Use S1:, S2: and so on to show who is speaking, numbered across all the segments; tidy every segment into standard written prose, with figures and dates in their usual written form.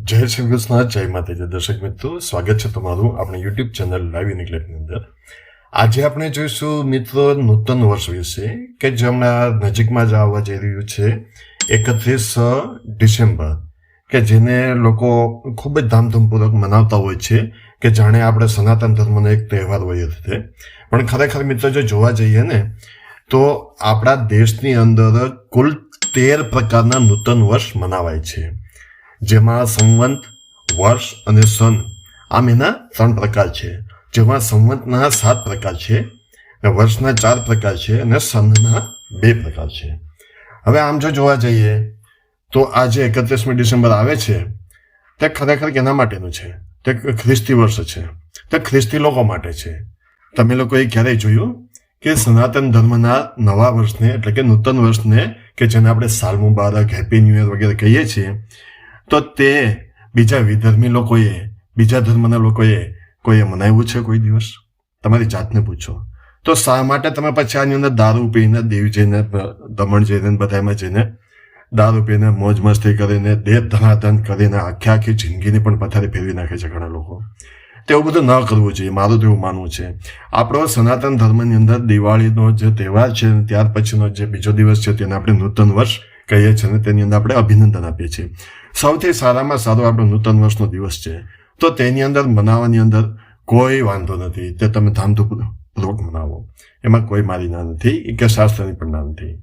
S1: જય શ્રી કૃષ્ણ, જય માતાજી. દર્શક મિત્રો, સ્વાગત છે તમારું આપણી યુટ્યુબ ચેનલ લાઈવ ઇનક્લેટની અંદર. આજે આપણે જોઈશું મિત્રો નૂતન વર્ષ વિશે કે જે હમણાં નજીકમાં જ આવવા જઈ રહ્યું છે 31 ડિસેમ્બર, કે જેને લોકો ખૂબ જ ધામધૂમપૂર્વક મનાવતા હોય છે કે જાણે આપણે સનાતન ધર્મનો એક તહેવાર હોય તે. પણ ખરેખર મિત્રો જો જોવા જઈએ ને તો આપણા દેશની અંદર કુલ 13 પ્રકારના નૂતન વર્ષ મનાવાય છે, જેમાં સંવંત, વર્ષ અને સન આમ એના 3 પ્રકાર છે. જેમાં સંવંતના 7 પ્રકાર છે, વર્ષના 4 પ્રકાર છે અને સનના 2 પ્રકાર છે. હવે આમ જો જોવા જઈએ તો આ જે 31મી ડિસેમ્બર આવે છે તે ખરેખર કેના માટેનું છે? તે ખ્રિસ્તી વર્ષ છે, તે ખ્રિસ્તી લોકો માટે છે. તમે લોકોએ ક્યારેય જોયું કે સનાતન ધર્મના નવા વર્ષને એટલે કે નૂતન વર્ષને કે જેને આપણે સાલ મુબારક, હેપી ન્યૂ યર વગેરે કહીએ છીએ, તો તે બીજા વિધર્મી લોકોએ, બીજા ધર્મના લોકોએ કોઈએ મનાવ્યું છે કોઈ દિવસ? તમારી જાતને પૂછો. તો શા માટે તમે પછી આની અંદર દારૂ પીને, દીવ જઈને, દમણ જઈને, બધામાં જઈને દારૂ પીને મોજ મસ્તી કરીને, દેહ ધનાધન કરીને આખી જિંદગીની પણ પથારી ફેરવી નાખે છે ઘણા લોકો? તેવું બધું ન કરવું જોઈએ, મારું તો એવું માનવું છે. આપણો સનાતન ધર્મની અંદર દિવાળીનો જે તહેવાર છે ત્યાર પછીનો જે બીજો દિવસ છે તેને આપણે નૂતન વર્ષ કહીએ છીએ અને તેની અંદર આપણે અભિનંદન આપીએ છીએ. સૌથી સારામાં સારો આપણો નૂતન વર્ષનો દિવસ છે, તો તેની અંદર મનાવવાની અંદર કોઈ વાંધો નથી. તે તમે ધામધૂમપૂર્વક મનાવો, એમાં કોઈ મારી ના નથી કે શાસ્ત્રની પણ ના નથી.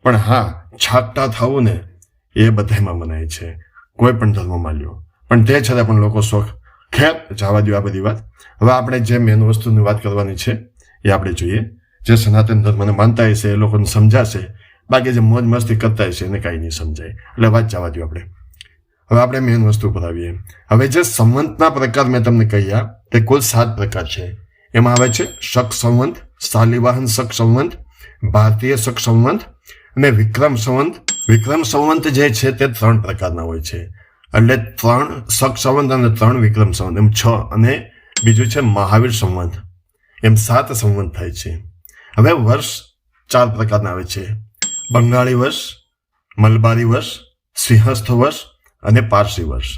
S1: પણ હા, છાકટા થવું ને એ બધામાં મનાય છે, કોઈ પણ ધર્મમાં લ્યો. પણ તે છતાં પણ લોકો શોખ. ખેર, જવા દો આ બધી વાત. હવે આપણે જે મેન વસ્તુની વાત કરવાની છે એ આપણે જોઈએ. જે સનાતન ધર્મને માનતા હશે એ લોકોને સમજાશે, બાકી જે મોજ મસ્તી કરતા હશે એને કાંઈ નહીં સમજાય. એટલે વાત જવા દો આપણે. હવે આપણે મેન વસ્તુ પર આવીએ. હવે જે સંવંતના પ્રકાર મેં તમને કહ્યા તે કુલ 7 પ્રકાર છે. એમાં આવે છે શક સંવંત, શાલિવાહન શક સંવંત, ભારતીય શક સંવંત અને વિક્રમ સંવંત. વિક્રમ સંવંત જે છે તે 3 પ્રકારના હોય છે, એટલે 3 શક સંવંત અને 3 વિક્રમ સંવંત, એમ 6. અને બીજું છે મહાવીર સંવંત, એમ 7 સંવંત થાય છે. હવે વર્ષ 4 પ્રકારના આવે છે: બંગાળી વર્ષ, મલબારી વર્ષ, સિંહસ્થ વર્ષ અને પારસી વર્ષ.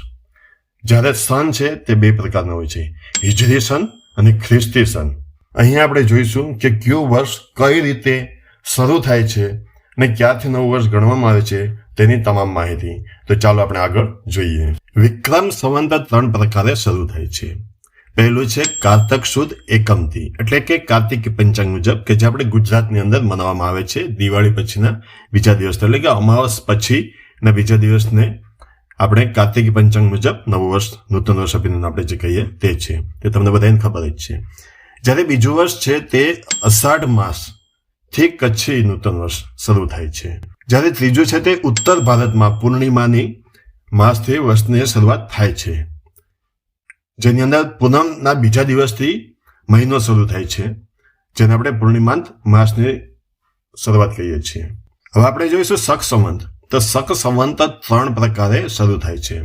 S1: જ્યારે સન છે તે 2 પ્રકારના હોય છે: હિજરી સન અને ખ્રિસ્તી સન. અહીં આપણે જોઈશું કે કયું વર્ષ કઈ રીતે શરૂ થાય છે અને ક્યારથી નવું વર્ષ ગણવામાં આવે છે તેની તમામ માહિતી. તો ચાલો આપણે આગળ જોઈએ. વિક્રમ સંવંત 3 પ્રકારે શરૂ થાય છે. પહેલું છે કારતક સુદ એકમથી, એટલે કે કાર્તિક પંચાંગ મુજબ, કે જે આપણે ગુજરાતની અંદર મનાવવામાં આવે છે દિવાળી પછીના બીજા દિવસ, એટલે કે અમાવસ પછી ના બીજા દિવસને આપણે કાર્તિક પંચાંગ મુજબ નવું વર્ષ, નૂતન વર્ષ અભિનંદન આપણે જે કહીએ તે છે. તે તમને બધાને ખબર જ છે. જ્યારે બીજું વર્ષ છે તે અષાઢ માસ થી કચ્છી નૂતન વર્ષ શરૂ થાય છે. જ્યારે ત્રીજું છે તે ઉત્તર ભારતમાં પૂર્ણિમાની માસથી વર્ષની શરૂઆત થાય છે, જેની અંદર પૂનમના બીજા દિવસથી મહિનો શરૂ થાય છે, જેને આપણે પૂર્ણિમાંત માસની શરૂઆત કહીએ છીએ. હવે આપણે જોઈશું શક સંવંત. તો શક સંવંત 3 પ્રકારે શરૂ થાય છે,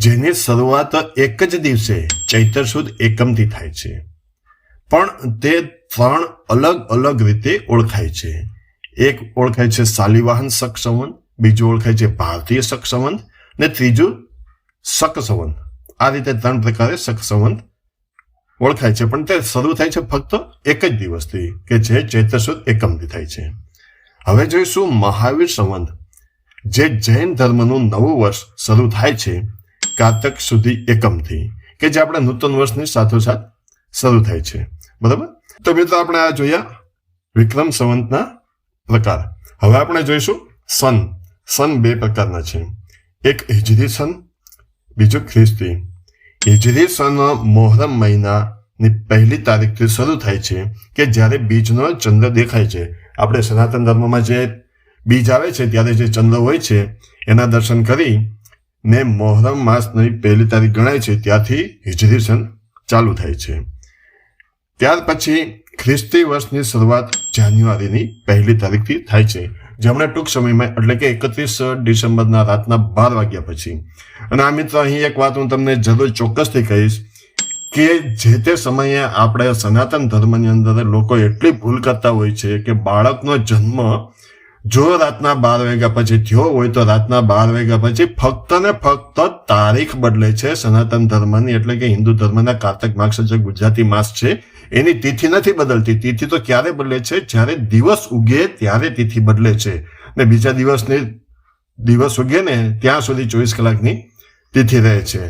S1: જેની શરૂઆત એક જ દિવસે ચૈત્ર સુદ એકમથી થાય છે. પણ તે 3 અલગ અલગ રીતે ઓળખાય છે. એક ઓળખાય છે શાલિવાહન શક સંવંત, બીજું ઓળખાય છે ભારતીય શક સંવંત ને ત્રીજું શક સંવંત. આ રીતે 3 પ્રકારે શક સંવંત ઓળખાય છે, પણ તે શરૂ થાય છે ફક્ત એક જ દિવસથી, કે જે ચૈત્ર સુદ એકમથી થાય છે. હવે જોઈશું મહાવીર સંવંત, જે જૈન ધર્મનું નવું વર્ષ શરૂ થાય છે કારતક સુધી એકમથી, કે જે આપણે નૂતન વર્ષની સાથોસાથ શરૂ થાય છે. બરાબર? તો મિત્રો આપણે આ જોયા વિક્રમ સંવંતના પ્રકાર. હવે આપણે જોઈશું સન. સન 2 પ્રકારના છે: એક હિજરી સન, બીજું ખ્રિસ્તી. હિજરી સન મોહરમ મહિનાની 1લી તારીખથી શરૂ થાય છે, કે જ્યારે બીજનો ચંદ્ર દેખાય છે. આપણે સનાતન ધર્મમાં જે બીજ આવે છે ત્યારે જે ચંદ્ર હોય છે એના દર્શન કરી ને મોહરમ માસની 1લી તારીખ ગણાય છે, ત્યારથી હિજરી સન ચાલુ થાય છે. ત્યાર પછી ખ્રિસ્તી વર્ષની શરૂઆત જાન્યુઆરીની 1લી તારીખથી થાય છે, જે હમણાં ટૂંક સમયમાં, એટલે કે 31 ડિસેમ્બરના રાતના 12 વાગ્યા પછી. અને આ મિત્રો અહીં એક વાત હું તમને જરૂર ચોક્કસથી કહીશ કે જે તે સમયે આપણે સનાતન ધર્મની અંદર લોકો એટલી ભૂલ કરતા હોય છે કે બાળકનો જન્મ જો રાતના 12 વાગ્યા પછી થયો હોય તો રાતના 12 વાગ્યા પછી ફક્ત ને ફક્ત તારીખ બદલે છે. સનાતન ધર્મની એટલે કે હિન્દુ ધર્મના કારતક માસ જે ગુજરાતી માસ છે એની તિથિ નથી બદલતી. તિથિ તો ક્યારે બદલે છે? જ્યારે દિવસ ઉગે ત્યારે તિથિ બદલે છે, ને બીજા દિવસ ઉગે ને ત્યાં સુધી 24 કલાકની તિથિ રહે છે.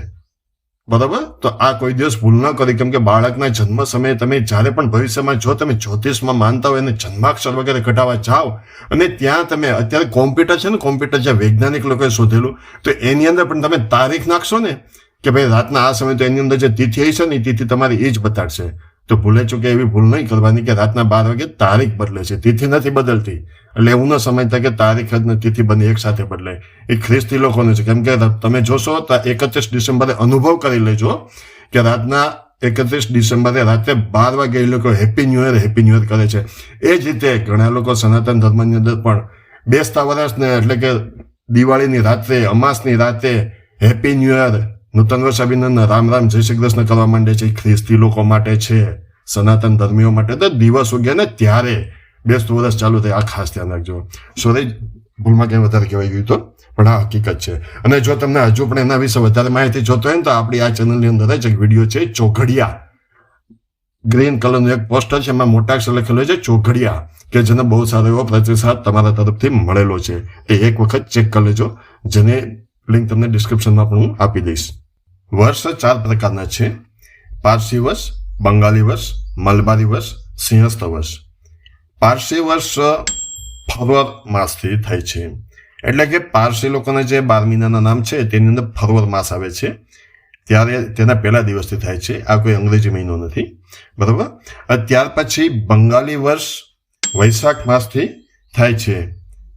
S1: બરાબર? તો આ કોઈ દિવસ ભૂલ ન કરી, કેમ કે બાળકના જન્મ સમયે તમે જ્યારે પણ ભવિષ્યમાં જો તમે જ્યોતિષમાં માનતા હોય અને જન્માક્ષર વગેરે કઢાવવા જાઓ અને ત્યાં તમે અત્યારે કોમ્પ્યુટર છે ને, કોમ્પ્યુટર જે વૈજ્ઞાનિક લોકોએ શોધેલું, તો એની અંદર પણ તમે તારીખ નાખશો ને કે ભાઈ રાતના આ સમય, તો એની અંદર જે તિથિ હશે ને એ તિથિ તમારી એ જ બતાડશે. તો ભૂલે ચૂકે એવી ભૂલ નહીં કરવાની કે રાતના 12 વાગે તારીખ બદલે છે, તિથિ નથી બદલતી. એટલે એવું ન સમજતા કે તારીખ અને તિથિ બંને એક સાથે બદલાય. એ ખ્રિસ્તી લોકોનું છે, કેમ કે તમે જોશો તો 31 ડિસેમ્બરે અનુભવ કરી લેજો કે રાતના 31 ડિસેમ્બરે રાત્રે 12 વાગે એ લોકો હેપી ન્યૂ યર કરે છે. એ જ રીતે ઘણા લોકો સનાતન ધર્મની અંદર પણ બેસતા વર્ષને એટલે કે દિવાળીની રાત્રે, અમાસની રાત્રે હેપી ન્યૂ યર, નૂતન વર્ષ અભિનંદન, રામ રામ, જય શ્રી કૃષ્ણ કરવા માંડે છે. ખ્રિસ્તી લોકો માટે છે, સનાતન ધર્મીઓ માટે તો દિવસ ઉગે ને ત્યારે બેસતું વર્ષ ચાલુ થાય. આ ખાસ ધ્યાન રાખજો. સોરી, ભૂલમાં ક્યાંય વધારે કહેવાય ગયું તો, પણ આ હકીકત છે. અને જો તમને હજુ પણ એના વિશે વધારે માહિતી જોતો હોય ને તો આપણી આ ચેનલની અંદર જ એક વિડીયો છે, ચોઘડિયા, ગ્રીન કલરનું એક પોસ્ટર છે, એમાં મોટા અક્ષર લખેલો છે ચોઘડિયા, કે જેને બહુ સારો એવો પ્રતિસાદ તમારા તરફથી મળેલો છે. એ એક વખત ચેક કરી લેજો, જેને લિંક તમને ડિસ્ક્રિપ્શનમાં પણ હું આપી દઈશ. વર્ષ 4 પ્રકારના છે: પારસી વર્ષ, બંગાળી વર્ષ, મલબારી વર્ષ, સિંહસ્થ વર્ષ. પારસી વર્ષ ફરવર માસથી થાય છે. એટલે કે પારસી લોકોના જે 12 મહિનાના નામ છે તેની અંદર ફરવર માસ આવે છે, ત્યારે તેના પહેલા દિવસથી થાય છે. આ કોઈ અંગ્રેજી મહિનો નથી. બરાબર? ત્યાર પછી બંગાળી વર્ષ વૈશાખ માસથી થાય છે,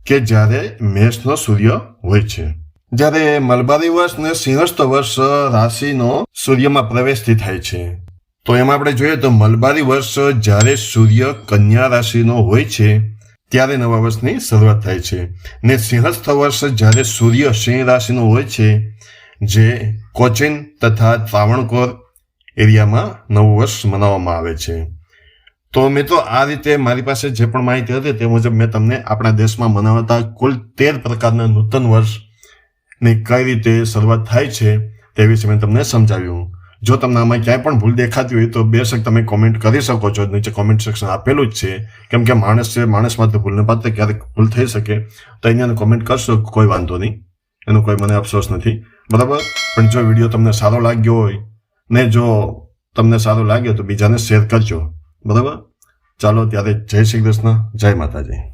S1: કે જ્યારે મેષનો સૂર્ય હોય છે. જ્યારે મલબારી વર્ષ ને સિંહસ્થ વર્ષ રાશિનો સૂર્યમાં પ્રવેશથી થાય છે. તો એમાં આપણે જોઈએ તો મલબારી વર્ષ જ્યારે સૂર્ય કન્યા રાશિનો હોય છે ત્યારે નવા વર્ષની શરૂઆત થાય છે, ને સિંહસ્થ વર્ષ જ્યારે સૂર્ય સિંહ રાશિનો હોય છે, જે કોચીન તથા ત્રાવણકોર એરિયામાં નવું વર્ષ મનાવવામાં આવે છે. તો મિત્રો, આ રીતે મારી પાસે જે પણ માહિતી હતી તે મુજબ મેં તમને આપણા દેશમાં મનાવતા કુલ 13 પ્રકારના નૂતન વર્ષની કઈ રીતે શરૂઆત થાય છે તે વિશે મેં તમને સમજાવ્યું. જો તમને આમાં ક્યાંય પણ ભૂલ દેખાતી હોય તો બેશક તમે કોમેન્ટ કરી શકો છો. નીચે કોમેન્ટ સેક્શન આપેલું જ છે, કેમ કે માણસ છે, માણસમાં તો ભૂલને પાત્ર ક્યારેક ભૂલ થઈ શકે. તો અહીંયા કોમેન્ટ કરશો, કોઈ વાંધો નહીં, એનો કોઈ મને અફસોસ નથી. બરાબર? પણ જો વિડીયો તમને સારો લાગ્યો હોય ને જો તમને સારો લાગ્યો તો બીજાને શેર કરજો. બરાબર? ચાલો ત્યારે જય શ્રી કૃષ્ણ, જય માતાજી.